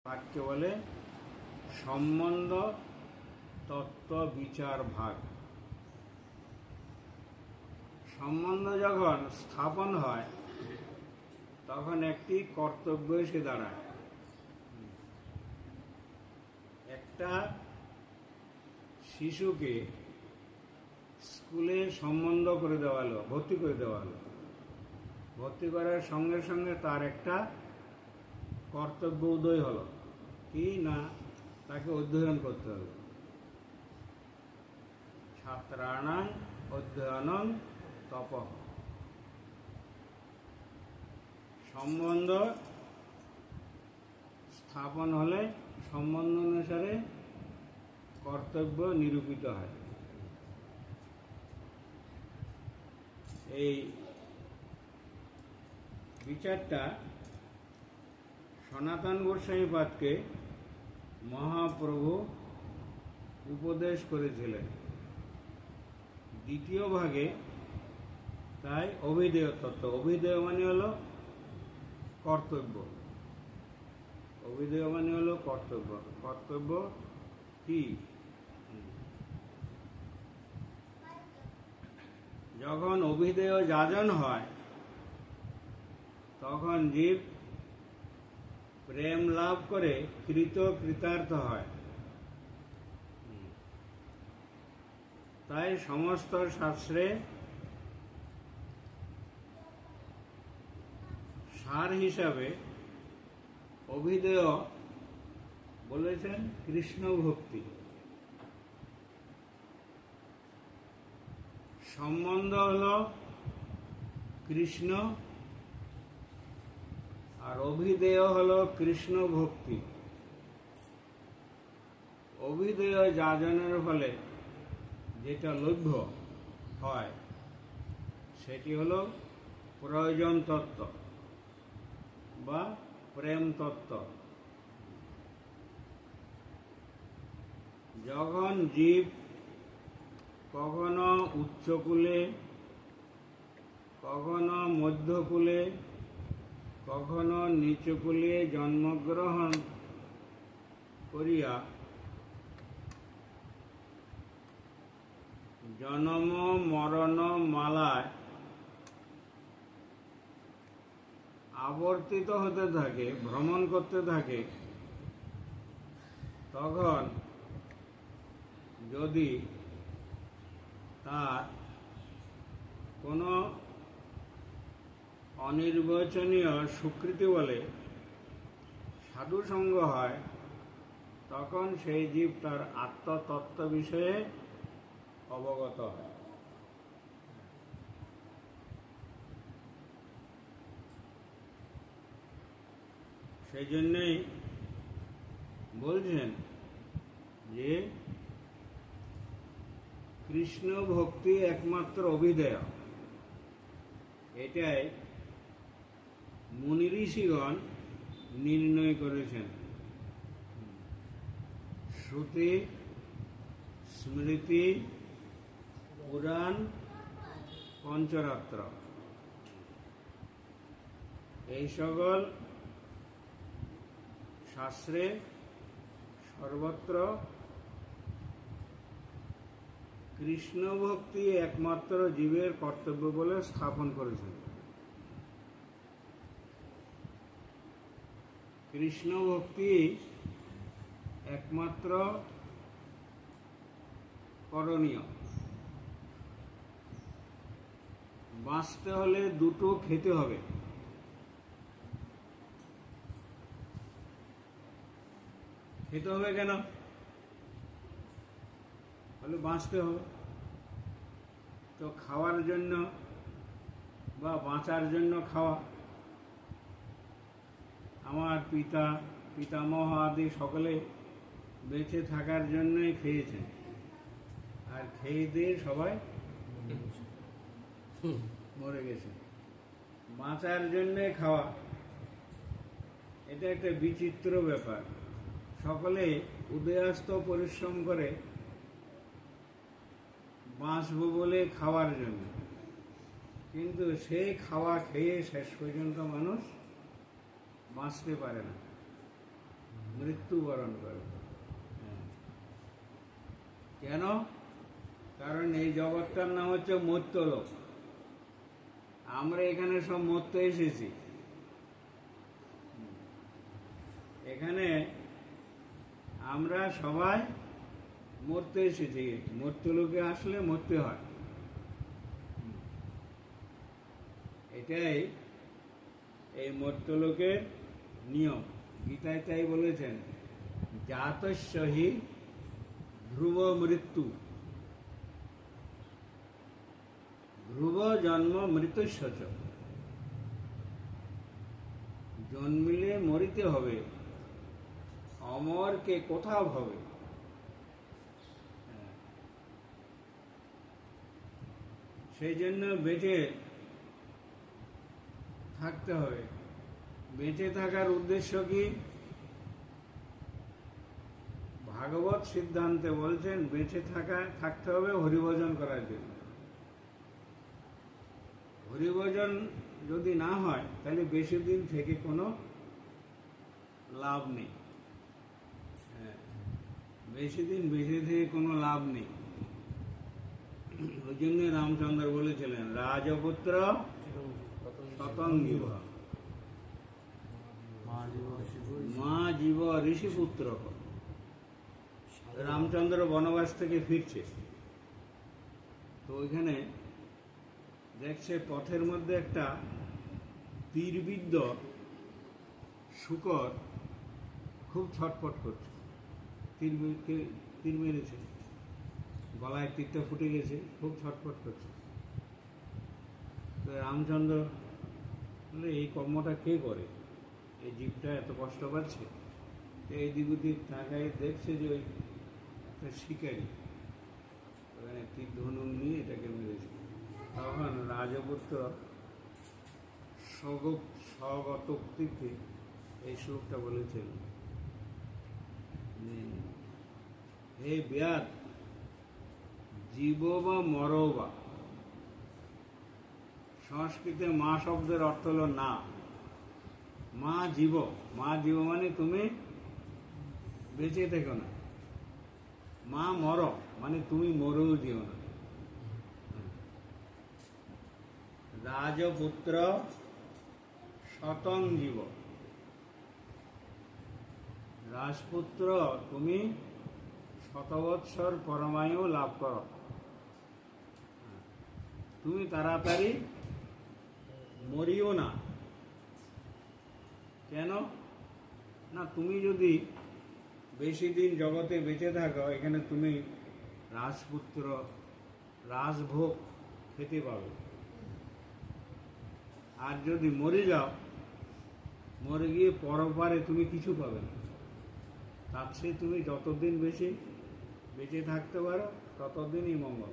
ভাগকে বলে সম্বন্ধ তত্ত্ব বিচার ভাগ। সম্বন্ধ যখন স্থাপন হয় তখন একটি কর্তব্য এসে দাঁড়ায়। একটা শিশুকে স্কুলে সম্বন্ধ করে দেওয়া হলো, ভর্তি করে দেওয়া হলো। ভর্তি করার সঙ্গে সঙ্গে তার একটা কর্তব্য উদয় হলো, কি না তাকে অধ্যয়ন করতে হবে। ছাত্রাণাং অধ্যয়নং তপঃ। সম্বন্ধ স্থাপন হলে সম্বন্ধ অনুসারে কর্তব্য নিরূপিত হয়। এই বিচারটা সনাতন গোস্বামীপাদকে মহাপ্রভু উপদেশ করেছিলেন। দ্বিতীয় ভাগে তাই অভিধেয় তত্ত্ব। অভিধেয় মানে হলো কর্তব্য। অভিধেয় মানে হলো কর্তব্য। কর্তব্য কি? যখন অভিধেয় যাজন হয় তখন জীব প্রেম লাভ করে কৃতার্থ হয়। তাই সমস্ত শাস্ত্রে সার হিসাবে অভিধেয় বলেছেন কৃষ্ণ ভক্তি। সম্বন্ধ হল কৃষ্ণ আর অভিধেয় হল কৃষ্ণ ভক্তি। অভিধেয় যাজনের ফলে যেটা লভ্য হয় সেটি হল প্রয়োজন তত্ত্ব বা প্রেম তত্ত্ব। যখন জীব কখনো উচ্চকুলে, কখনো মধ্যকুলে, কখনো নিচকুলে জন্মগ্রহণ করিয়া জনম মরণ মালায় আবর্তিত হতে থাকে, ভ্রমণ করতে থাকে, তখন যদি তার কোনো অনির্বচনীয় স্বীকৃতি বলে সাধুসঙ্গ হয়, তখন সেই জীব তার আত্মতত্ত্ব বিষয়ে অবগত হয়। সেই জন্যই বলছেন যে কৃষ্ণ ভক্তি একমাত্র অভিধেয়। এটাই মুনি ঋষিগণ নির্ণয় করেছেন। শ্রুতি, স্মৃতি, পুরাণ, পঞ্চরাত্র এই সকল শাস্ত্রে সর্বত্র কৃষ্ণ ভক্তি একমাত্র জীবের কর্তব্য বলে স্থাপন করেছেন। কৃষ্ণ ভক্তি একমাত্র করণীয়। বাঁচতে হলে দুটো খেতে হবে। খেতে হবে কেন? বলে বাঁচতে হবে। তো খাওয়ার জন্য বা বাঁচার জন্য খাওয়া। আমার পিতামহ আদি সকলে বেঁচে থাকার জন্যই খেয়েছেন, আর খেয়ে দিয়ে সবাই মরে গেছে। বাঁচার জন্যে খাওয়া, এটা একটা বিচিত্র ব্যাপার। সকলে উদয়াস্ত পরিশ্রম করে বাঁচব বলে খাওয়ার জন্য, কিন্তু সেই খাওয়া খেয়ে শেষ পর্যন্ত মানুষ বাঁচতে পারে না। মৃত্যুবরণ করবে। কেন? কারণ এই জগৎটার নাম হচ্ছে মর্ত্যলোক। আমরা এখানে সব মরতে এসেছি। এখানে আমরা সবাই মরতে এসেছি। মর্ত্যলোকে আসলে মরতে হয়, এটাই এই মর্ত্যলোকের নিয়ম। গীতায় তাই বলেছেন, জাতস্য হি ধ্রুব মৃত্যু, ধ্রুব জন্ম মৃত্যুস্য চ। জন্মিলে মরিতে হবে, অমরকে কোথাও হবে। সেই জন্য বেঁচে থাকতে হবে। বেঁচে থাকার উদ্দেশ্য কি? ভাগবত সিদ্ধান্তে বলছেন বেঁচে থাকতে হবে হরিভজন করার জন্য। হরিভজন যদি না হয় তাহলে বেশি দিন থেকে কোনো লাভ নেই। বেশি দিন বেঁচে থেকে কোনো লাভ নেই। ওই জন্য রামচন্দ্র বলেছিলেন, রাজপুত্র শতঙ্গীব মা জীব ঋষিপুত্র। রামচন্দ্র বনবাস থেকে ফিরছে, তো ওইখানে দেখছে পথের মধ্যে একটা তীরবিদ্ধ শূকর খুব ছটফট করছে। তীর মেরেছে, গলায় তীরটা ফুটে গেছে, খুব ছটফট করছে। তো রামচন্দ্র বলে, এই কর্মটা কে করে? এই জীবটা এত কষ্ট পাচ্ছে। এই দিক ওদিক তাকায় দেখছে যে ওই একটা শিকারী ওখানে তীর ধনুক নিয়ে এটাকে মেরেছে। তখন রাজপুত্র স্বগতোক্তিতে এই শ্লোকটা বলেছেন, হে ব্যাধ, জীব বা মর বা। সংস্কৃতে মা শব্দের অর্থ হলো না। মা জীব, মা জীব মানে তুমি বেঁচে থেকো না। মা মর মানে তুমি মরেও যেও না। রাজপুত্র শতং জীব, রাজপুত্র তুমি 100 বৎসর পরমায়ু লাভ করো। তুমি তাড়াতাড়ি মরিও না। কেন না? তুমি যদি বেশি দিন জগতে বেঁচে থাকো, এখানে তুমি রাজপুত্র রাজভোগ খেতে পাবে। আর যদি মরে যাও, মরে গিয়ে পরপারে তুমি কিছু পাবে না। তার চেয়ে তুমি যতদিন বেশি বেঁচে থাকতে পারো ততদিনই মঙ্গল।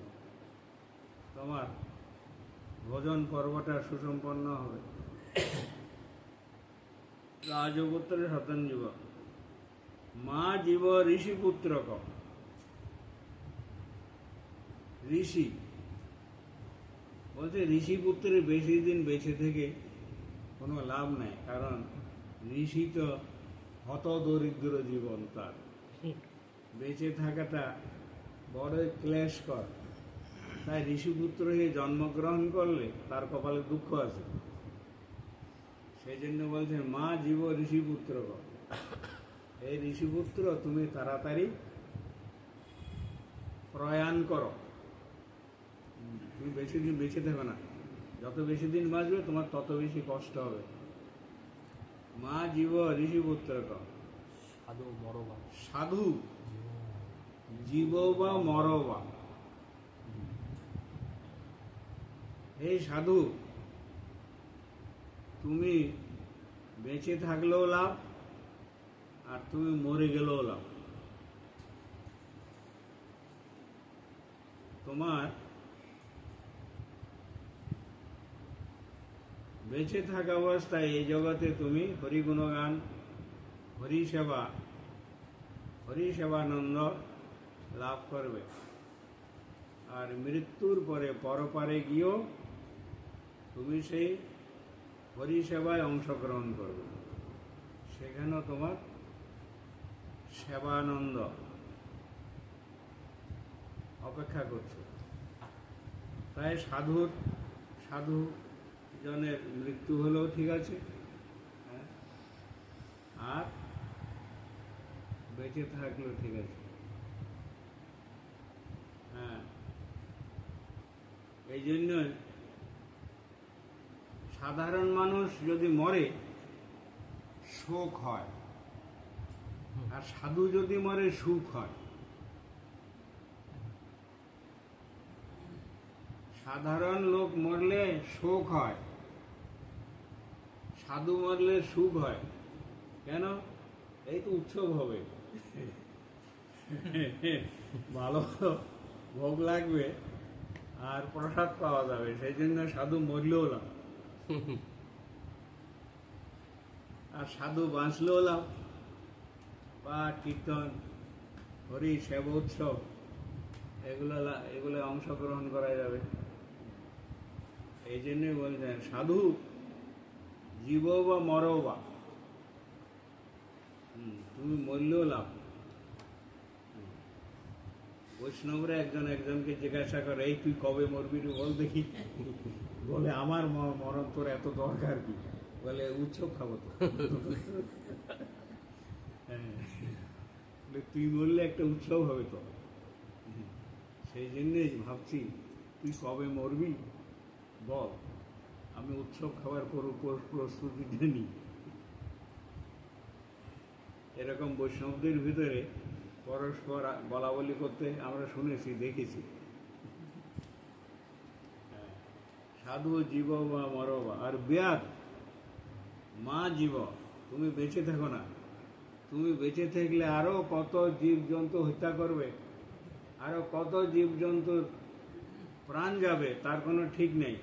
তোমার ভোজন পর্বটা সুসম্পন্ন হবে। রাজপুত্র শতং জীব মা জীব ঋষিপুত্র ক। ঋষি বলছে ঋষিপুত্রের বেশি দিন বেঁচে থেকে কোনো লাভ নাই। কারণ ঋষি তো হত দরিদ্র জীবন, তার বেঁচে থাকাটা বড়ই ক্লেশকর। তাই ঋষিপুত্র হয়ে জন্মগ্রহণ করলে তার কপালে দুঃখ আছে। সেই জন্য বলছেন মা জীব ঋষিপুত্র ক। এই ঋষিপুত্র তুমি তাড়াতাড়ি প্রয়াণ করো। তুমি বেশি দিন বেঁচে থাকো না। যত বেশি দিন বাঁচবে তোমার তত বেশি কষ্ট হবে। মা জীব ঋষিপুত্র ক। সাধু জীব বা মর বা। এই সাধু, তুমি বেঁচে থাকলেও লাভ, আর তুমি মরে গেলেও লাভ। তোমার বেঁচে থাকা অবস্থায় এই জগতে তুমি হরিগুণগান, হরিসেবা, হরিসেবানন্দ লাভ করবে। আর মৃত্যুর পরে পরপারে গিয়েও তুমি সেই হরিসেবায় অংশগ্রহণ করবে। সেখানেও তোমার সেবানন্দ অপেক্ষা করছে। তাই সাধু জনের মৃত্যু হলেও ঠিক আছে, আর বেঁচে থাকলেও ঠিক আছে। এই জন্য সাধারণ মানুষ যদি মরে শোক হয়, আর সাধু যদি মরে সুখ হয়। সাধারণ লোক মরলে শোক হয়, সাধু মরলে সুখ হয়। কেন? এই তো উৎসব হবে, ভালো ভোগ লাগবে আর প্রসাদ পাওয়া যাবে, সেই জন্য সাধু মরলেও লাভ, আর সাধু বাঁচলেও লাভ। পাঠ, কীর্তন, হরি সেব উৎসব এগুলো অংশগ্রহণ করা যাবে। এই জন্যই বলছেন সাধু জীব বা মরো বা, তুমি মরলেও লাভ। বৈষ্ণবরা একজনকে জিজ্ঞাসা করে, এই তুই কবে মরবি রে বল দেখি। বলে আমার মরণ তোর এত দরকার কি? বলে উৎসব খাবো তো। তুই মরলে একটা উৎসব হবে তো, সেই জন্যই ভাবছি তুই কবে মরবি বল, আমি উৎসব খাবার প্রস্তুতি নিই। এরকম বৈষ্ণবদের ভিতরে পরস্পর বলা বলি করতে আমরা শুনেছি, দেখেছি। সাধু জীব বা মরবা, আর ব্যাধ মা জীব, তুমি বেঁচে থাকো না। তুমি বেঁচে থাকলে আরো কত জীবজন্তু হত্যা করবে, আরো কত জীবজন্তুর প্রাণ যাবে, তার কোনো ঠিক নেই।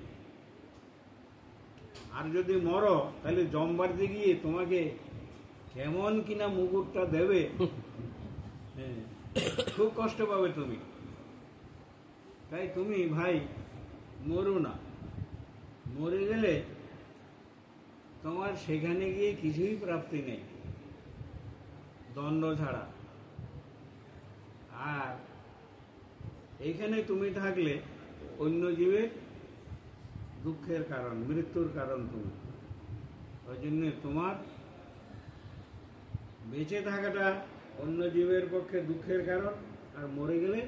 আর যদি মরো তাহলে জমবাড়িতে গিয়ে তোমাকে কেমন কিনা মুকুটটা দেবে, খুব কষ্ট পাবে তুমি। তাই তুমি ভাই মরো না। মরে গেলে তোমার সেখানে গিয়ে কিছুই প্রাপ্তি নেই, দণ্ড ছাড়া। আর এইখানে তুমি থাকলে অন্য জীবের দুঃখের কারণ, মৃত্যুর কারণ তুমি। ওই জন্য তোমার বেঁচে থাকাটা অন্য জীবের পক্ষে দুঃখের কারণ, আর মরে গেলে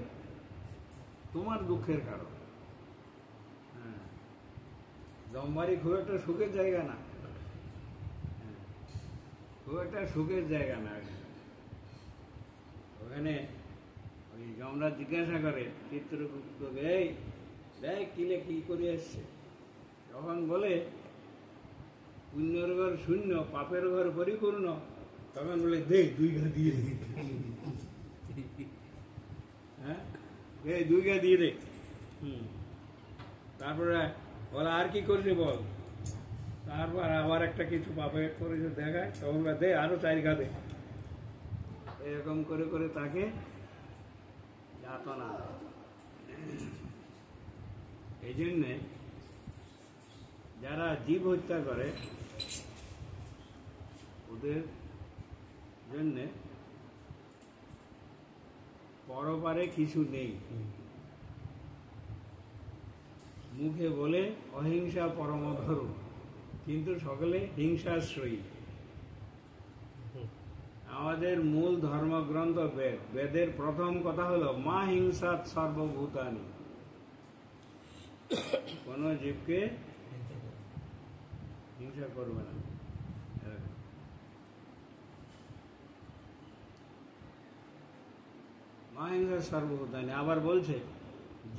তোমার দুঃখের কারণ। জমবাড়ি খুব একটা সুখের জায়গা না, খুব একটা সুখের জায়গা না। ওখানে ওই যমরাজ জিজ্ঞাসা করে চিত্রগুপ্তকে, এই দেখ কিলে কি করে এসছে। যখন বলে পুণ্যের ঘর শূন্য, পাপের ঘর পরিপূর্ণ, তখন বলে দে 2 ঘা দিয়ে দে। হ্যাঁ, 2 ঘা দিয়ে দে। তারপরে বলে আর কি করছে বল। তারপর আবার একটা কিছু পাপে করেছে দেখায়, তখন দে আরো 4 ঘা দে। এরকম করে করে তাকে যাতনা দেয়। এই জন্যে যারা জীব হত্যা করে ওদের জন্যে পরপারে কিছু নেই। মুখে বলে অহিংসা পরম ধর্ম, কিন্তু সকলে হিংসাশ্রয়ী। আমাদের মূল ধর্মগ্রন্থ বেদ, বেদের প্রথম কথা হলো মা হিংসাৎ সর্বভূতানি, কোন জীবকে হিংসা করবে না। মা হিংসা সর্বভূতানি। আবার বলছে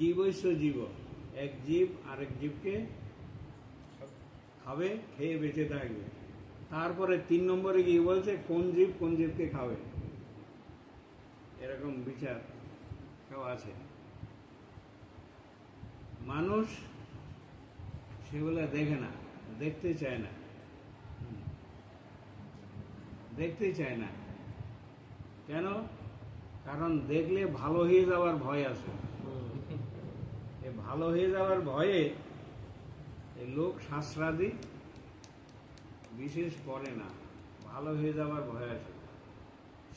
জীবৈশ্য জীব, এক জীব আরেক জীবকে খাবে, খেয়ে বেঁচে থাকবে। তারপরে 3 নম্বরে গিয়ে বলছে কোন জীবকে খাবে। এরকম বিচার কেউ আছে? মানুষ সেগুলো দেখে না, দেখতে চায় না, দেখতে চায় না। কেন? কারণ দেখলে ভালো হয়ে যাওয়ার ভয় আছে। ভালো হয়ে যাওয়ার ভয়ে লোক শাস্ত্রাদি বিশেষ পড়ে না, ভালো হয়ে যাওয়ার ভয় আছে।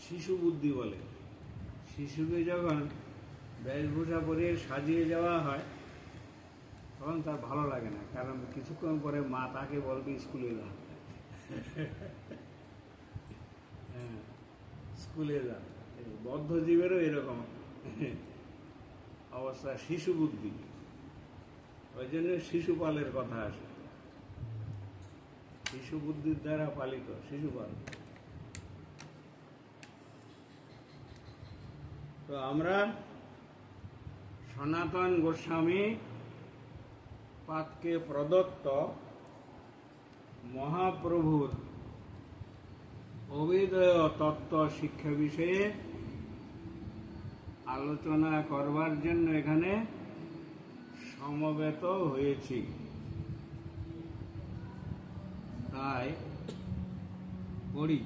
শিশু বুদ্ধি বলে। শিশুকে যখন বেশভূষা পরিয়ে সাজিয়ে যাওয়া হয় তখন তার ভালো লাগে না, কারণ কিছুক্ষণ পরে মা তাকে বলবে স্কুলে যা। হ্যাঁ, স্কুলে যা। বদ্ধজীবেরও এরকম অবস্থা, শিশু বুদ্ধি। ওই জন্য শিশুপালের কথা আসে, শিশু বুদ্ধির দ্বারা পালিত শিশুপাল। তো আমরা সনাতন গোস্বামী পাদকে প্রদত্ত মহাপ্রভুর অভিদয় তত্ত্ব শিক্ষা বিষয়ে আলোচনা করবার জন্য এখানে সমবেত হয়েছি। তাই পড়ি।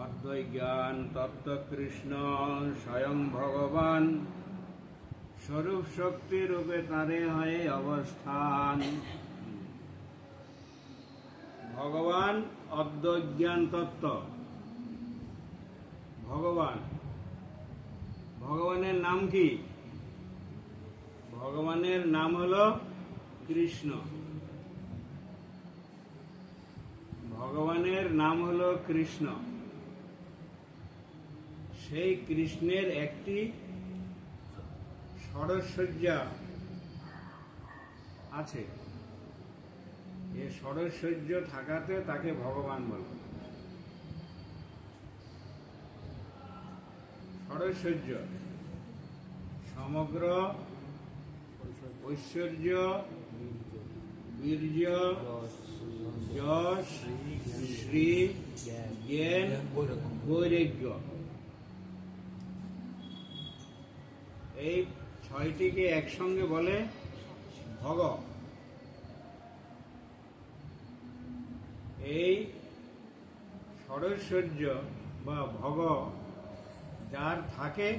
অদ্বৈত জ্ঞান তত্ত্ব কৃষ্ণ স্বয়ং ভগবান, স্বরূপ শক্তি রূপে তারে হয় অবস্থান। ভগবান অদ্বৈত জ্ঞান তত্ত্ব। ভগবান, ভগবানের নাম কি? ভগবানের নাম হলো কৃষ্ণ। ভগবানের নাম হলো কৃষ্ণ। সেই কৃষ্ণের একটি ষড়শয্যা আছে। এই ষড়শয্য থাকাতে তাকে ভগবান বলে। ষড়শয্য সমগ্র ঐশ্বর্য, বীর্য, যশ, শ্রী, জ্ঞান, বৈরাগ্য, এই ছয়টিকে একসঙ্গে বলে ভগ। এই ষড়শয্য বা ভগ যার থাকে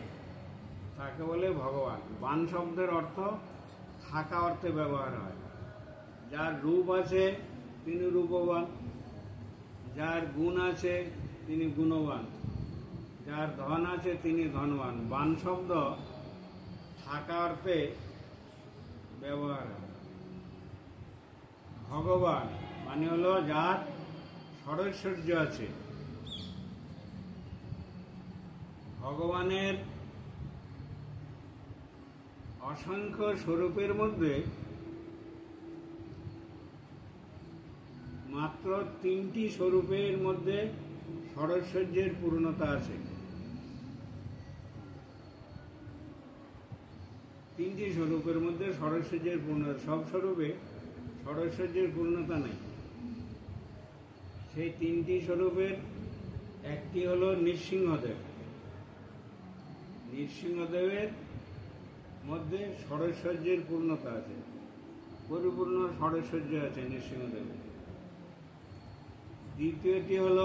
তাকে বলে ভগবান। বান শব্দের অর্থ থাকা অর্থে ব্যবহার হয়। যার রূপ আছে তিনি রূপবান, যার গুণ আছে তিনি গুণবান, যার ধন আছে তিনি ধনবান। বান শব্দ থাকা অর্থে ব্যবহার হয়। ভগবান মানে হলো যার ষড়শয্য আছে। ভগবানের অসংখ্য স্বরূপের মধ্যে মাত্র 3টি স্বরূপের মধ্যে ষড়শয্যের পূর্ণতা আছে। 3টি স্বরূপের মধ্যে ষড়শয্যের পূর্ণতা। সব স্বরূপে ষড়শয্যের পূর্ণতা নেই। সেই 3টি স্বরূপের একটি হলো নৃসিংহদেব। নৃসিংহদেবের মধ্যে ষড়শয্যের পূর্ণতা আছে, পরিপূর্ণ ষড়শয্য আছে নৃসিংহদেবের। দ্বিতীয়টি হল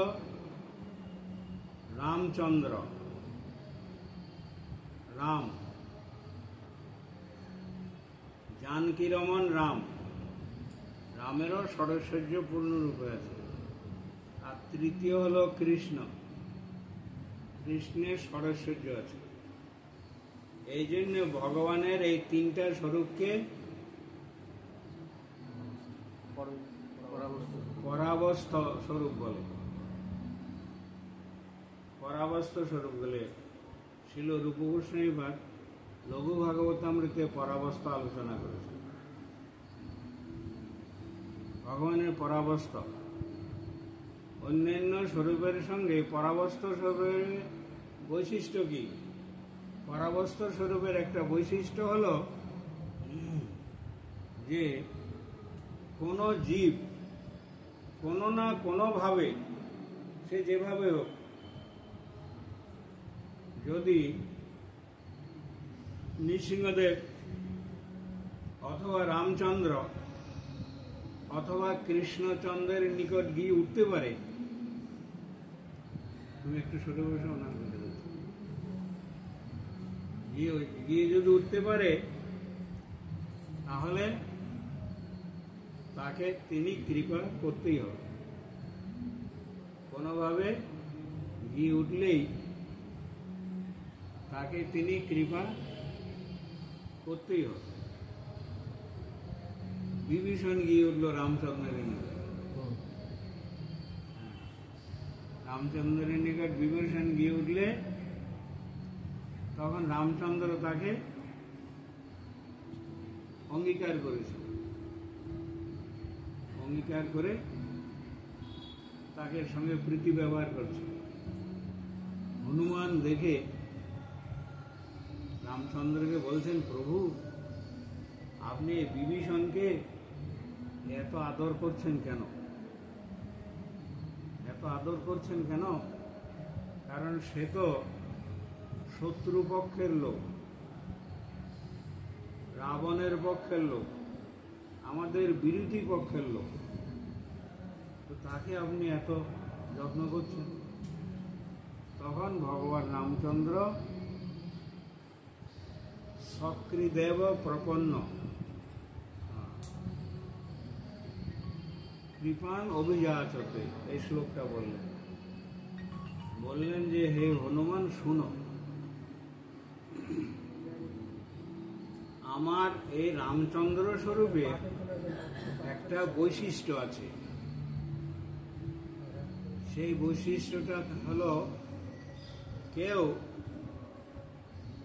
রামচন্দ্র। রাম, জানকী রমন রাম, রামেরও ষড়শয্য পূর্ণরূপে আছে। আর তৃতীয় হল কৃষ্ণ, কৃষ্ণের ষড়শয্য আছে। এই জন্য ভগবানের এই 3টা স্বরূপকে পরাবস্থ স্বরূপ বলে। পরাবস্থ স্বরূপ বলে শিল রূপ গোস্বামী পাদ লঘু ভাগবতামৃতে পরাবস্থ আলোচনা করেছে। ভগবানের পরাবস্থ অন্যান্য স্বরূপের সঙ্গে পরাবস্থ স্বরূপের বৈশিষ্ট্য কি? পরাবস্থ স্বরূপের একটা বৈশিষ্ট্য হলো যে কোনো জীব কোনো না কোনোভাবে, সে যেভাবে হোক, যদি নৃসিংহদেব অথবা রামচন্দ্র অথবা কৃষ্ণচন্দ্রের নিকট গিয়ে উঠতে পারে, তুমি একটু ছোট বসে ওনার কথা বলছো, গিয়ে যদি উঠতে পারে তাহলে তাকে তিনি কৃপা করতেই হবে। কোনোভাবে ঘি উঠলেই তাকে তিনি কৃপা করতেই হবে। বিভীষণ ঘি উঠল রামচন্দ্রের নিকট, রামচন্দ্রের নিকট বিভীষণ ঘি উঠলে তখন রামচন্দ্র তাকে অঙ্গীকার করেছে, অঙ্গীকার করে তাকে সঙ্গে প্রীতি ব্যবহার করছে। হনুমান দেখে রামচন্দ্রকে বলছেন, প্রভু আপনি বিভীষণকে এত আদর করছেন কেন? এত আদর করছেন কেন? কারণ সে তো শত্রুপক্ষের লোক, রাবণের পক্ষের লোক, আমাদের বিরোধী পক্ষের লোক, তো তাকে আপনি এত যত্ন করছেন। তখন ভগবান রামচন্দ্র সক্রিদেব প্রপন্ন কৃপান অভিযাচতে এই শ্লোকটা বললেন। বললেন যে হে হনুমান শুনো, আমার এই রামচন্দ্র স্বরূপে একটা বৈশিষ্ট্য আছে। সেই বৈশিষ্ট্যটা হলো, কেউ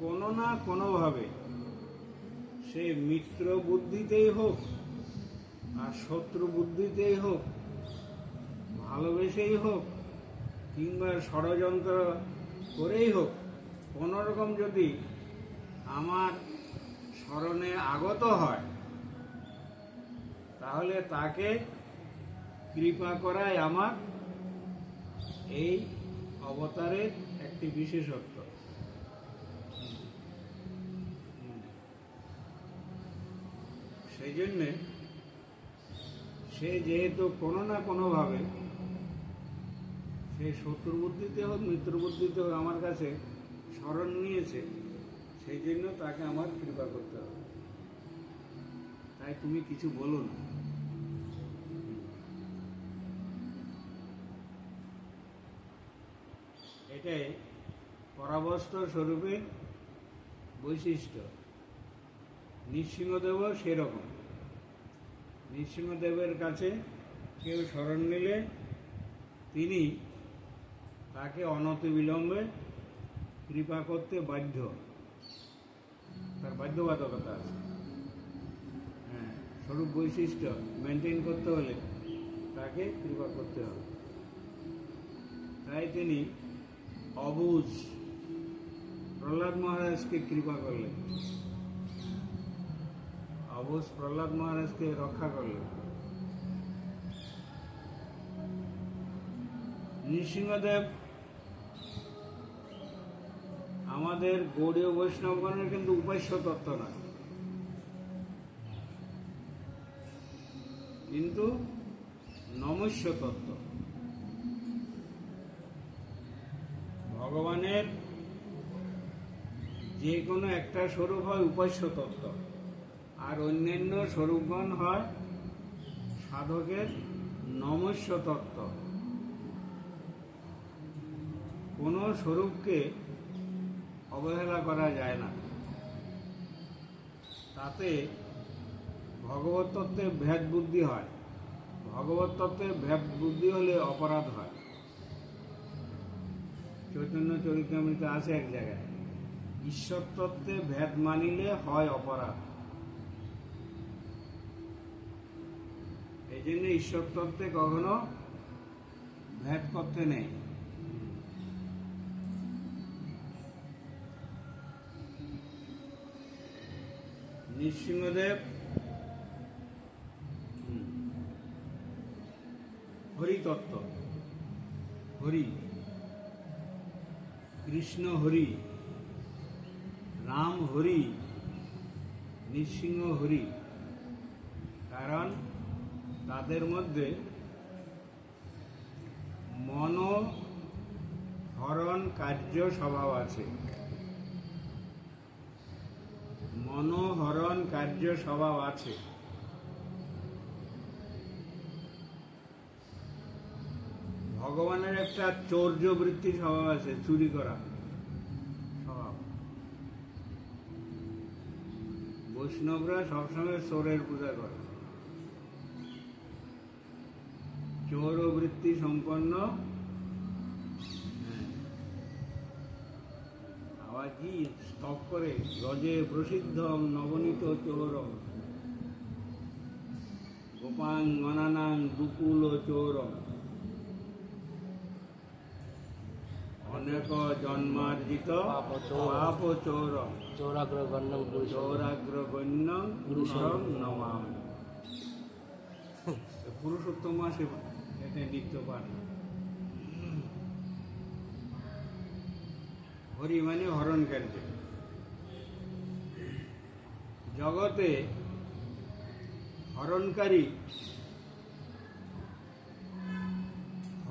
কোনো না কোনোভাবে সে মিত্র বুদ্ধিতেই হোক আর শত্রু বুদ্ধিতেই হোক, ভালোবেসেই হোক কিংবা ষড়যন্ত্র করেই হোক, কোনো রকম যদি আমার স্মরণে আগত হয় তাহলে তাকে কৃপা করাই আমার এই অবতারের একটি বিশেষত্ব। সেই জন্যে সে যেহেতু কোনো না কোনোভাবে সে শত্রু বুদ্ধিতে হোক মিত্র বুদ্ধিতে হোক আমার কাছে স্মরণ নিয়েছে, সেই জন্য তাকে আমার কৃপা করতে হবে। তাই তুমি কিছু বলো না। এটাই পরাবস্ত স্বরূপের বৈশিষ্ট্য। নৃসিংহদেবও সেরকম। নৃসিংহদেবের কাছে কেউ শরণ নিলে তিনি তাকে অনতিবিলম্বে কৃপা করতে বাধ্য, তার বাধ্যবাধকতা আছে। হ্যাঁ, স্বরূপ বৈশিষ্ট্য মেনটেন করতে হলে তাকে কৃপা করতে হবে। তাই তিনি অবুঝ প্রহ্লাদ মহারাজকে কৃপা করলেন, অবুঝ প্রহ্লাদ মহারাজকে রক্ষা করলেন। নৃসিংহদেব আমাদের গৌড়ীয় বৈষ্ণবগণের কিন্তু উপাস্য তত্ত্ব নয়, কিন্তু নমস্য তত্ত্ব। ভগবানের যে কোনো একটা স্বরূপ হয় উপাস্য তত্ত্ব, আর অন্যান্য স্বরূপগণ হয় সাধকের নমস্য তত্ত্ব। কোন স্বরূপকে অবহেলা করা যায় না, তাতে ভগবত তত্ত্বে ভেদ বুদ্ধি হয়। ভগবত তত্ত্বে ভেদ বুদ্ধি হলে অপরাধ হয়। চৈতন্য চরিতামৃতে আছে এক জায়গায়, ঈশ্বর তত্ত্বে ভেদ মানিলে হয় অপরাধ। এই জন্য ঈশ্বর তত্ত্বে কখনো ভেদ করতে নেই। নৃসিংহদেব হরি তত্ত্ব, হরি, কৃষ্ণ হরি, রাম হরি, নৃসিংহ হরি, কারণ তাদের মধ্যে মনোহরণ কার্য স্বভাব আছে। মনোহরণ কার্য স্বভাব আছে। ভগবানের একটা চৌর্য বৃত্তি স্বভাব আছে, চুরি করা স্বভাব। বৈষ্ণবরা সবসময় চোরের পূজা করে, চোর বৃত্তি সম্পন্ন। আওয়াজি স্তব করে, রজে প্রসিদ্ধ নবনীত চোর, গোপাং গণানাং দুকুল চোর, অনেক জন্মার্জিত পাপ চোর, চৌরাগ্রগণ্যং পুরুষং নমামি। পুরুষোত্তম মাসে এটা নিত্য পাঠ। হরি মানে হরণকার্য। জগতে হরণকারী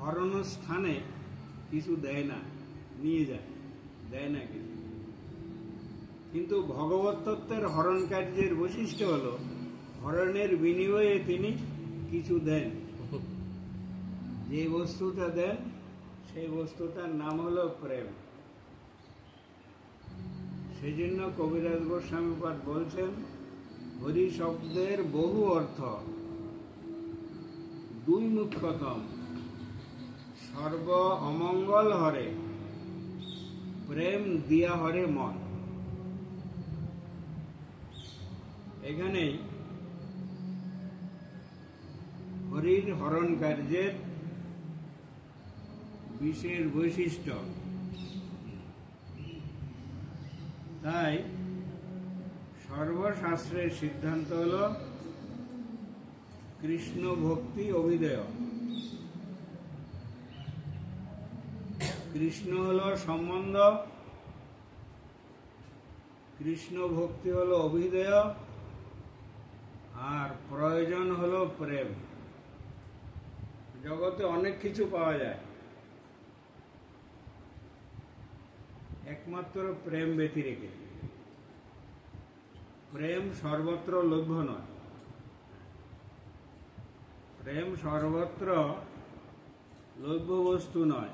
হরণ স্থানে কিছু দেয় না, নিয়ে যায়, দেয় না কিছু। কিন্তু ভগবত তত্ত্বের হরণ কার্যের বৈশিষ্ট্য হল হরণের বিনিময়ে তিনি কিছু দেন। যে বস্তুটা দেন সেই বস্তুটার নাম হলো প্রেম। সেই জন্য কবিরাজ গোস্বামীপাদ বলছেন, হরি শব্দের বহু অর্থ, দুই মুখ্যতম, সর্ব অমঙ্গল হরে, প্রেম দিয়া হরে মন। এখানেই হরির হরণ কার্যের বিশেষ বৈশিষ্ট্য। তাই সর্বশাস্ত্রের সিদ্ধান্ত হল কৃষ্ণ ভক্তি অভিধেয়। কৃষ্ণ হল সম্বন্ধ, কৃষ্ণ ভক্তি হল অভিধেয়, আর প্রয়োজন হল প্রেম। জগতে অনেক কিছু পাওয়া যায়, একমাত্র প্রেম ব্যতিরেকে। প্রেম সর্বত্র লভ্য নয়, প্রেম সর্বত্র লভ্য বস্তু নয়।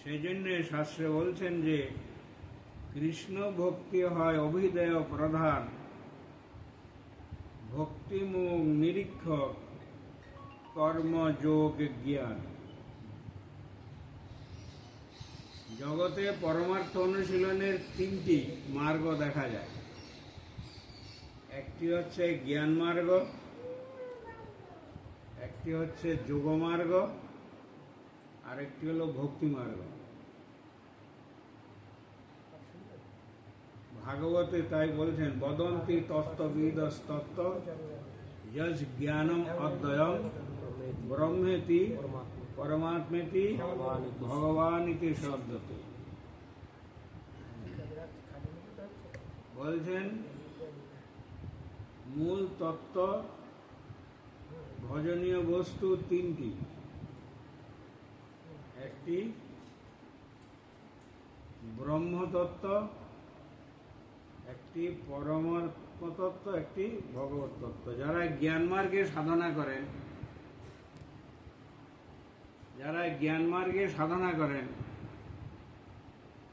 সেই জন্য শাস্ত্রে বলছেন যে কৃষ্ণ ভক্তি হয় অভিধেয় প্রধান, ভক্তিমুখ নিরীক্ষক কর্মযোগ জ্ঞান। জগতে পরমার্থ অনুশীলনের তিনটি মার্গ দেখা যায়। একটি হচ্ছে জ্ঞান মার্গ, একটি হচ্ছে যোগ মার্গ, আরেকটি হলো ভক্তি মার্গ। ভাগবতে তাই বলছেন, বদন্তি তত্ত্ববিদস্তত্ত্ব যজ জ্ঞানম অদ্বয়ম ব্রহ্মেতি পরমাত্মেতি ভগবানিতি শব্দতে। বলছেন মূল তত্ত্ব ভজনীয় বস্তু তিনটি। একটি ব্রহ্মতত্ত্ব, একটি পরমাত্ম তত্ত্ব, একটি ভগবত তত্ত্ব। যারা জ্ঞান মার্গে সাধনা করেন, যারা জ্ঞান মার্গে সাধনা করেন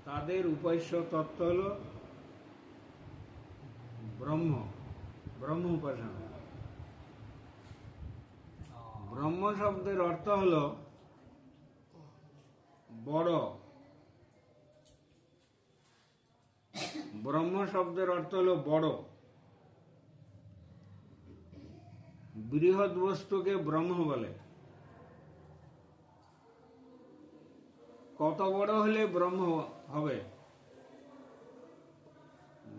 তাদের উপাস্য তত্ত্ব হল ব্রহ্ম, ব্রহ্ম উপাসনা। ব্রহ্ম শব্দের অর্থ হল বড়। ব্রহ্ম শব্দের অর্থ হল বড়। বৃহৎ বস্তুকে ব্রহ্ম বলে। কত বড় হলে ব্রহ্ম হবে?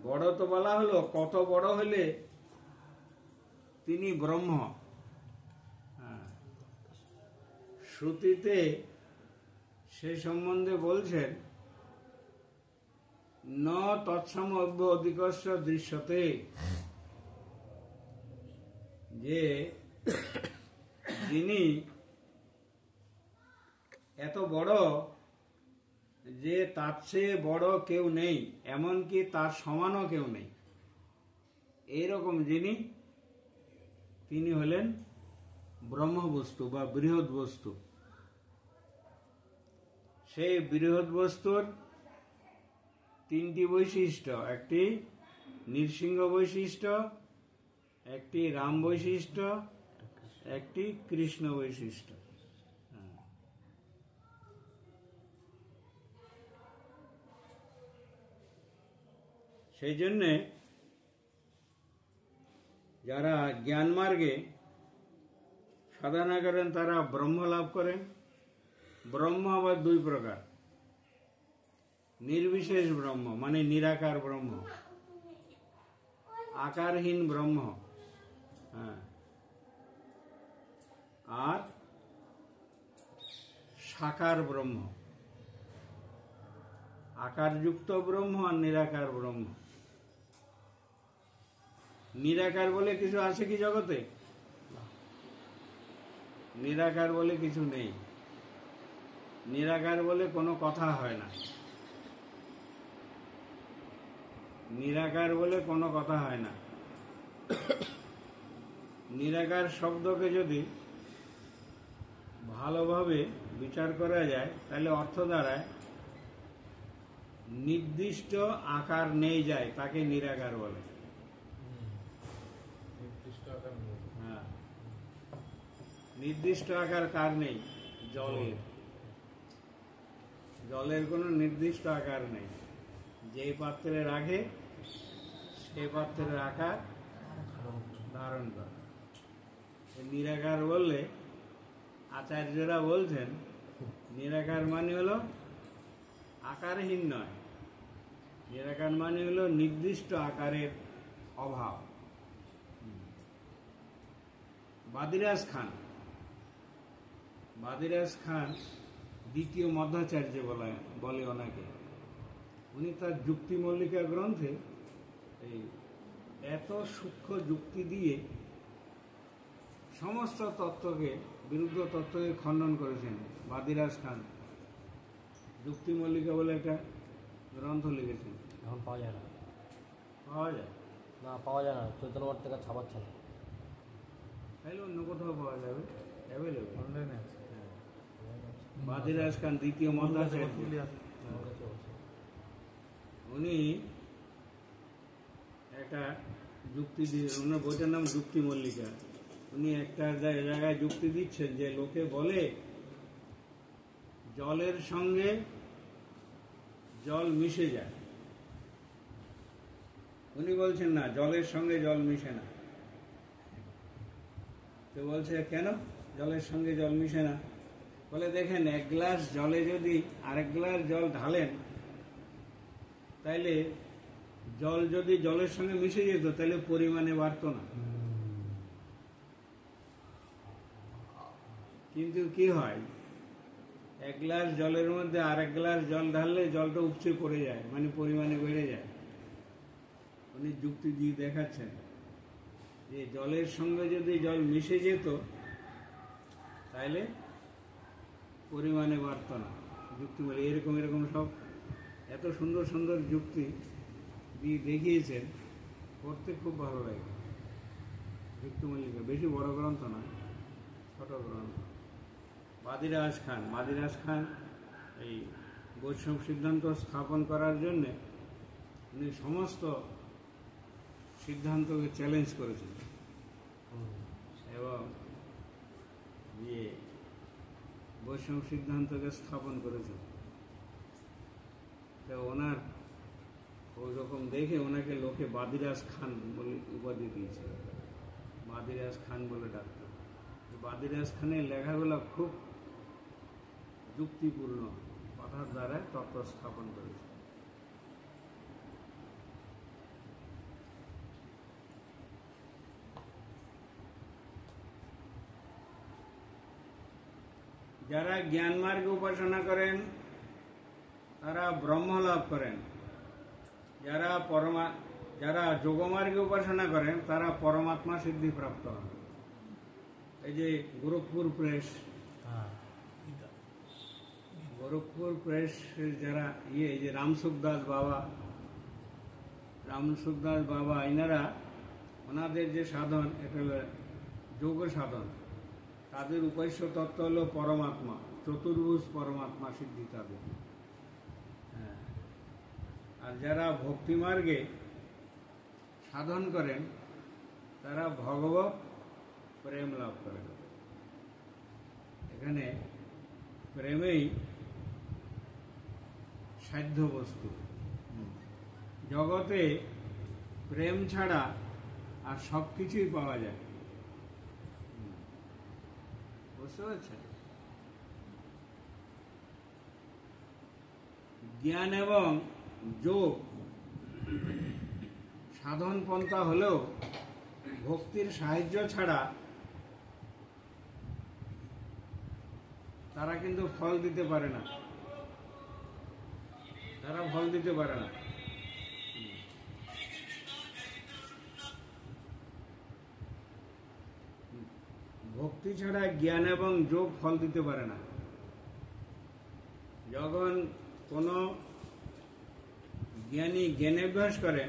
বড় তো বলা হলো, কত বড় হলে তিনি ব্রহ্ম। শ্রুতিতে সে সম্বন্ধে বলছেন, ন তৎসম অধিকস্য দৃশ্যতে, যে যিনি এত বড় যে তার চেয়ে বড় কেউ নেই, এমনকি তার সমানও কেউ নেই, এইরকম যিনি, তিনি হলেন ব্রহ্মবস্তু বা বৃহৎ বস্তু। সেই বৃহৎ বস্তুর তিনটি বৈশিষ্ট্য, একটি নৃসিংহ বৈশিষ্ট্য, একটি রাম বৈশিষ্ট্য, একটি কৃষ্ণ বৈশিষ্ট্য। সেই জন্যে যারা জ্ঞান মার্গে সাধনা করেন তারা ব্রহ্ম লাভ করেন। ব্রহ্ম আবার দুই প্রকার, নির্বিশেষ ব্রহ্ম মানে নিরাকার ব্রহ্ম, আকারহীন ব্রহ্ম, আর সাকার ব্রহ্ম। আকারযুক্ত ব্রহ্ম আর নিরাকার ব্রহ্ম। নিরাকার বলে কিছু আছে কি জগতে? নিরাকার বলে কিছু নেই। নিরাকার বলে কোনো কথা হয় না। নিরাকার বলে কোনো কথা হয় না। নিরাকার শব্দকে যদি ভালোভাবে বিচার করা যায় তাহলে অর্থ দাঁড়ায় নির্দিষ্ট আকার নেই যায়, তাকে নিরাকার বলে। হ্যাঁ, নির্দিষ্ট আকার কার নেই? জলের। জলের কোনো নির্দিষ্ট আকার নেই। যে পাত্রে রাখে সেই পাত্রের আকার ধারণ করে। নিরাকার বললে আচার্যরা বলছেন নিরাকার মানে হলো আকারহীন নয়, নিরাকার মানে হলো নির্দিষ্ট আকারের অভাব। বাদিরাজ খান দ্বিতীয় মধ্যাচার্য বলে ওনাকে। উনি তার যুক্তি মল্লিকা গ্রন্থে এই এত সূক্ষ্ম যুক্তি দিয়ে সমস্ত তত্ত্বকে, বিরুদ্ধ তত্ত্বকে খণ্ডন করেছেন। বাদিরাজ খান যুক্তি মল্লিকা বলে একটা গ্রন্থ লিখেছেন। এখন পাওয়া যায় না। পাওয়া যায় না, পাওয়া যায় না, চৈতন্য মঠ থেকে ছাপাচ্ছে না। তাহলে অন্য কোথাও পাওয়া যাবে, অ্যাভেলেবেল অনলাইনে আছে। বাদিরাজ খান দ্বিতীয় মধ্যাচার্য, উনি একটা যুক্তি দিয়ে, ওনার বইটার নাম যুক্তি মল্লিকা। উনি একটা জায়গায় যুক্তি দিচ্ছেন যে লোকে বলে জলের সঙ্গে জল মিশে যায়। উনি বলছেন না, জলের সঙ্গে জল মিশে না। তো বলছে কেন জলের সঙ্গে জল মিশে না? বলে দেখেন, এক গ্লাস জলে যদি আরেক গ্লাস জল ঢালেন, তাইলে জল যদি জলের সঙ্গে মিশে যেত তাহলে পরিমাণে বাড়তো না। কিন্তু কি হয়, এক গ্লাস জলের মধ্যে আরেক গ্লাস জল ঢাললে জলটা উপচে পড়ে যায়, মানে পরিমাণে বেড়ে যায়। উনি যুক্তি দিয়ে দেখাচ্ছেন যে জলের সঙ্গে যদি জল মিশে যেত তাহলে পরিমাণে বাড়ত না। যুক্তি বলে এরকম এরকম সব এত সুন্দর সুন্দর যুক্তি দিয়ে দেখিয়েছেন, পড়তে খুব ভালো লাগে। যুক্তি মল্লিকা বেশি বড় গ্রন্থ না, ছোট গ্রন্থ। বাদিরাজ খান এই বৈষ্ণব সিদ্ধান্ত স্থাপন করার জন্যে উনি সমস্ত সিদ্ধান্তকে চ্যালেঞ্জ করেছেন এবং বৈষ্ণব সিদ্ধান্তকে স্থাপন করেছেন। তো ওনার ওই রকম দেখে ওনাকে লোকে বাদিরাজ খান বলে উপাধি দিয়েছে। বাদিরাজ খান বলে ডাকত। বাদিরাজ খানের লেখাগুলো খুব যুক্তিপূর্ণ, কথার দ্বারা তত্ত্ব স্থাপন করেছে। যারা জ্ঞান মার্গে উপাসনা করেন তারা ব্রহ্ম লাভ করেন। যারা যোগমার্গে উপাসনা করেন তারা পরমাত্মা সিদ্ধি প্রাপ্ত হন। এই যে গোরখপুর প্রেস যারা এই যে রামসুখদাস বাবা এনারা ওনাদের যে সাধন, এটা যোগ সাধন, তাদের উপাস্য তত্ত্ব হলো পরমাত্মা, চতুর্ভুজ পরমাত্মা সিদ্ধি তাদের। হ্যাঁ, আর যারা ভক্তিমার্গে সাধন করেন তারা ভগবত প্রেম লাভ করেন। এখানে প্রেমেই সাধ্য বস্তু। জগতে প্রেম ছাড়া আর সব কিছুই পাওয়া যায়, বুঝতে পারছেন? জ্ঞান এবং যোগ সাধন পন্থা হলেও ভক্তির সাহায্য ছাড়া তারা কিন্তু ফল দিতে পারে না, তারা ফল দিতে পারে না। ভক্তি ছাড়া জ্ঞান এবং যোগ ফল দিতে পারে না। যখন কোনো জ্ঞানী জ্ঞানাভ্যাস করেন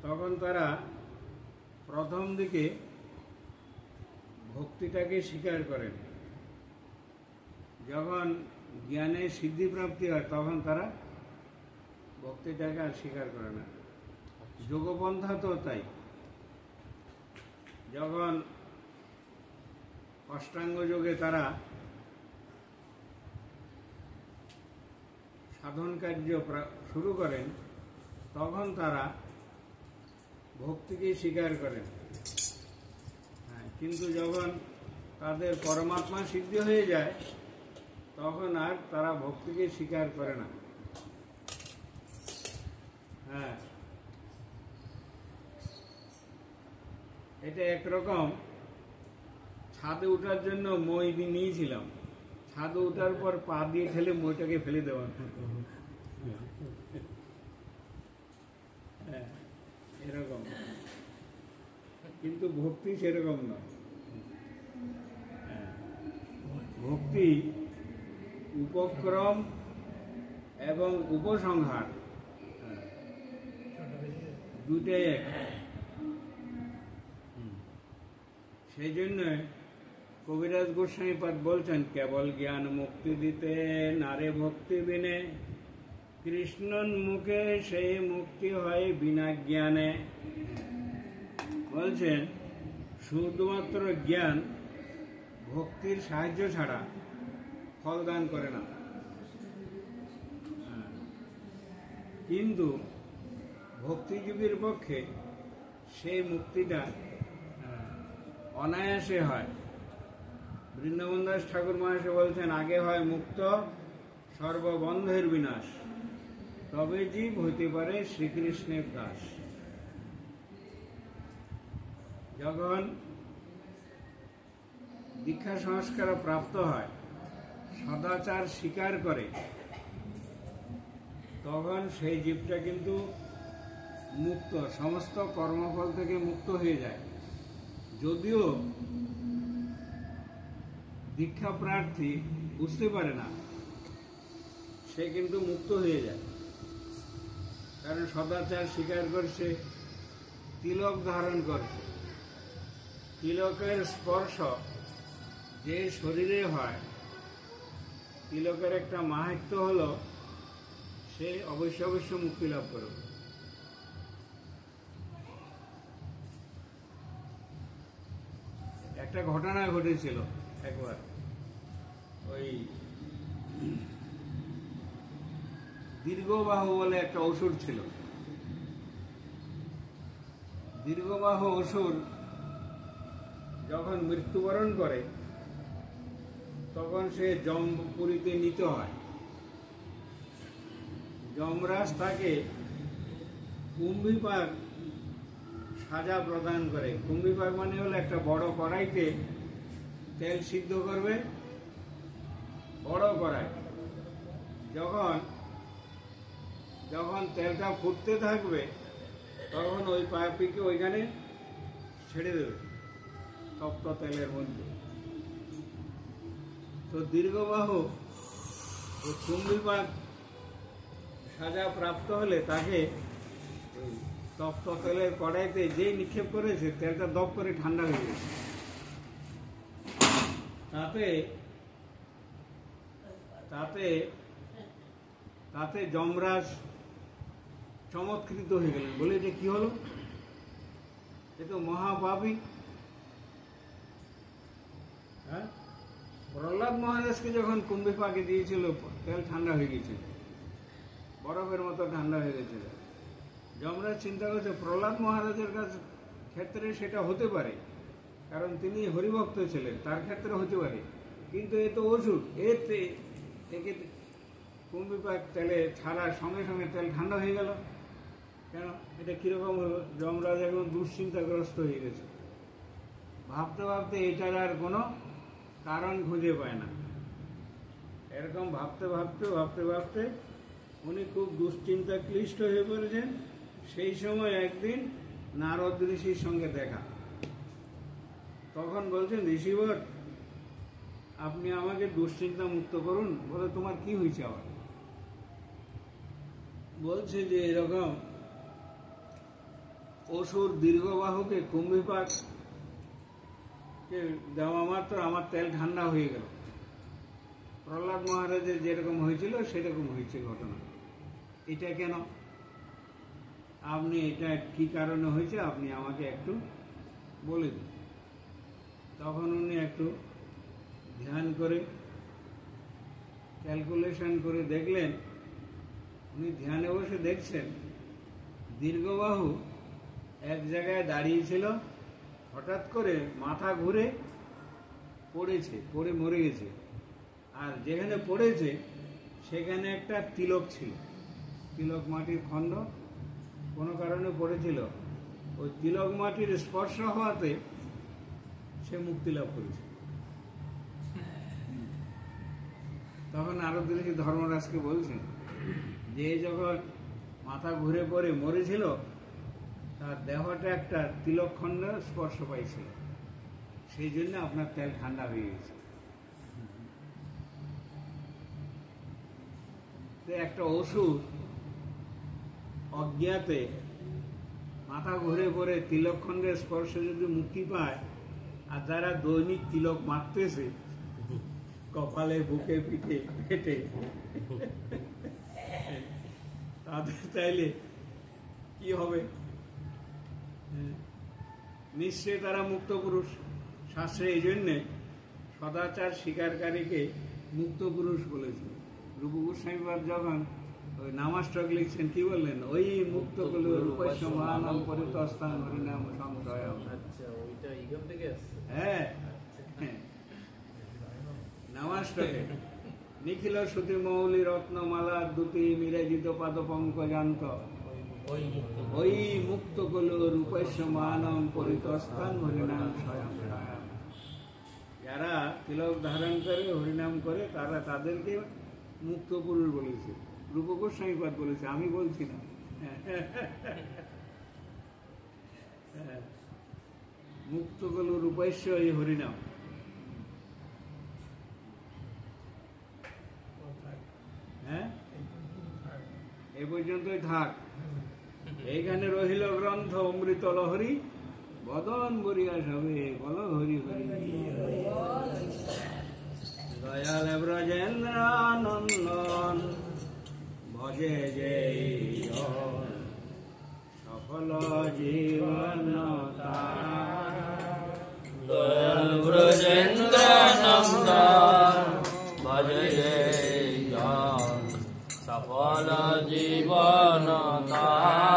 তখন তারা প্রথম দিকে ভক্তিটাকে স্বীকার করেন। যখন জ্ঞানের সিদ্ধিপ্রাপ্তি হয় তখন তারা ভক্তিটাকে আর স্বীকার করে না। যোগপন্থা তো তাই। যখন অষ্টাঙ্গ যোগে তারা সাধন কার্য শুরু করেন তখন তারা ভক্তিকে স্বীকার করেন। কিন্তু যখন তাদের পরমাত্মা সিদ্ধি হয়ে যায় তখন আর তারা ভক্তিকে স্বীকার করে না। হ্যাঁ, এটা একরকম ছাদে ওঠার জন্য মই নিয়েছিলাম, ছাদে ওঠার পর পা দিয়ে ঠেলে মইটাকে ফেলে দেওয়া। হ্যাঁ, এরকম। কিন্তু ভক্তি সেরকম নয়। ভক্তি উপক্রম এবং উপসংহার দুটাই এক। সেই জন্য কবিরাজ গোস্বামীপাদ বলছেন, কেবল জ্ঞান মুক্তি দিতে নারে ভক্তি বিনে, কৃষ্ণন মুখে সেই মুক্তি হয় বিনা জ্ঞানে। বলছেন শুধুমাত্র জ্ঞান ভক্তির সাহায্য ছাড়া ফল দান করে না। কিন্তু ভক্তিজীবীর পক্ষে সেই মুক্তিটা অনায়াসে হয়। বৃন্দাবন দাস ঠাকুর মহাশয় বলছেন, আগে হয় মুক্ত সর্ববন্ধের বিনাশ, তবে জীব হইতে পারে শ্রীকৃষ্ণের দাস। যখন দীক্ষা সংস্কার প্রাপ্ত হয়, সদাচার স্বীকার করে, তখন সেই জীবটা কিন্তু মুক্ত, সমস্ত কর্মফল থেকে মুক্ত হয়ে যায়। যদিও দীক্ষা প্রার্থী বুঝতে পারে না, সে কিন্তু মুক্ত হয়ে যায়। কারণ সদাচার স্বীকার করছে, তিলক ধারণ করছে। তিলকের স্পর্শ যে শরীরে হয়, তিলকের একটা মাহাত্ম্য হলো সে অবশ্য মুক্তি লাভ করবে। একটা ঘটনা ঘটেছিল একবার, ওই দীর্ঘবাহু বলে একটা অসুর ছিল। দীর্ঘবাহু অসুর যখন মৃত্যুবরণ করে তখন সে যমপুরীতে নিতে হয়। যমরাজ তাকে কুম্ভীপাক সাজা প্রদান করে। কুম্ভীপাক মানে হলো একটা বড় কড়াইতে তেল সিদ্ধ করবে, বড় কড়াই। যখন তেলটা ফুটতে থাকবে তখন ওই পাপিকে ওইখানে ছেড়ে দেবে তপ্ত তেলের মধ্যে। তো দীর্ঘবাহু কুম্ভীপাক সাজা প্রাপ্ত হলে তাকে তপ্ত তেলের কড়াইতে যেই নিক্ষেপ করেছে তেলটা দপ করে ঠান্ডা হয়ে গেছে। তাতে তাতে তাতে যমরাজ চমৎকৃত হয়ে গেলেন, বলে এটা কি হলো, এ তো মহাপাপী। হ্যাঁ, প্রহ্লাদ মহারাজকে যখন কুম্ভীপাকে দিয়েছিল তেল ঠান্ডা হয়ে গেছিল, বরফের মতো ঠান্ডা হয়ে গেছিল। যমরাজ চিন্তা করছে প্রহ্লাদ মহারাজের কাছে ক্ষেত্রে সেটা হতে পারে, কারণ তিনি হরিভক্ত ছিলেন, তার ক্ষেত্রে হতে পারে, কিন্তু এ তো ওষুধ, একে কুম্ভীপাক তেলে ছাড়ার সঙ্গে সঙ্গে তেল ঠান্ডা হয়ে গেল কেন, এটা কিরকম হলো? যমরাজ এখন দুশ্চিন্তাগ্রস্ত হয়ে গেছে, ভাবতে ভাবতে এটার আর কোনো কারণ খুঁজে পায় না। এরকম ভাবতে ভাবতে ভাবতে ভাবতে উনি খুব দুশ্চিন্তা ক্লিষ্ট হয়ে পড়েছেন। সেই সময় একদিন নারদ ঋষির সঙ্গে দেখা। তখন বলছেন, ঋষিবর, আপনি আমাকে দুশ্চিন্তা মুক্ত করুন। বলে, তোমার কি হয়েছে আবার? বলছে যে এরকম অসুর দীর্ঘবাহুকে কুম্ভীপাককে দেওয়া মাত্র আমার তেল ঠান্ডা হয়ে গেল। প্রহ্লাদ মহারাজের যেরকম হয়েছিল সেরকম হয়েছে ঘটনা। এটা কেন? আপনি এটা কি কারণে হয়েছে আপনি আমাকে একটু বলে দিন। তখন উনি একটু ধ্যান করে ক্যালকুলেশন করে দেখলেন, উনি ধ্যানে বসে দেখছেন দীর্ঘবাহু এক জায়গায় দাঁড়িয়েছিল, হঠাৎ করে মাথা ঘুরে পড়ে মরে গেছে। আর যেখানে পড়েছে সেখানে একটা তিলক ছিল, তিলক মাটির খণ্ড কোনো কারণে পড়েছিল। ওই তিলক মাটির স্পর্শ হওয়াতে সে মুক্তি লাভ করেছে। তখন নারদ ঋষি ধর্মরাজকে বলছেন যে যখন মাথা ঘুরে পড়ে মরেছিল তার দেহটা একটা তিলক খণ্ড স্পর্শ পাইছিল, সেই জন্য আপনার তেল ঠান্ডা হয়ে গেছে। একটা অসুর অজ্ঞাতে মাথা ঘুরে পড়ে তিলক খণ্ডের স্পর্শ যদি মুক্তি পায়, আর যারা দৈনিক তিলক মারতেছে কপালে, বুকে, পিঠে, পেটে, তাদের তাইলে কি হবে? নিশ্চয় তারা মুক্ত পুরুষ। শাস্ত্রে এই জন্যে সদাচার স্বীকারকারীকে মুক্ত পুরুষ বলেছে। রূপ গোস্বামীপাদ যখন ওই নামাষ্টক লিখছেন কি বললেন? ওই মুক্ত কলু রূপস্য মহানাম পরিতস্থান হরিনাম সংশয়। হ্যাঁ, নামাষ্টকে নিখিল শ্রুতি মৌলি রত্নমালা দুটি মিরাজিত পাদ পঙ্কজান্ত ওই মুক্ত কলু রূপস্য মহানাম পরিতস্থান হরিনাম স্বয়ং। যারা তিলক ধারণ করে হরিনাম করে তারা তাদেরকে মুক্ত পুরুষ বলেছে। রূপ গোস্বামীপাদ বলেছে, আমি বলছি না। মুক্ত কলু রূপস্য এই হরিনাম। হ্যাঁ, এ পর্যন্তই থাক। এইখানে রহিল গ্রন্থ অমৃত লহরী, বদন বরিয়া সবে বল হরি হরি। দয়াল ব্রজেন্দ্র নন্দন ভজে যে সফল জীবন তার। দয়াল ব্রজেন্দ্র নন্দন ভজে যে সফল জীবন তার।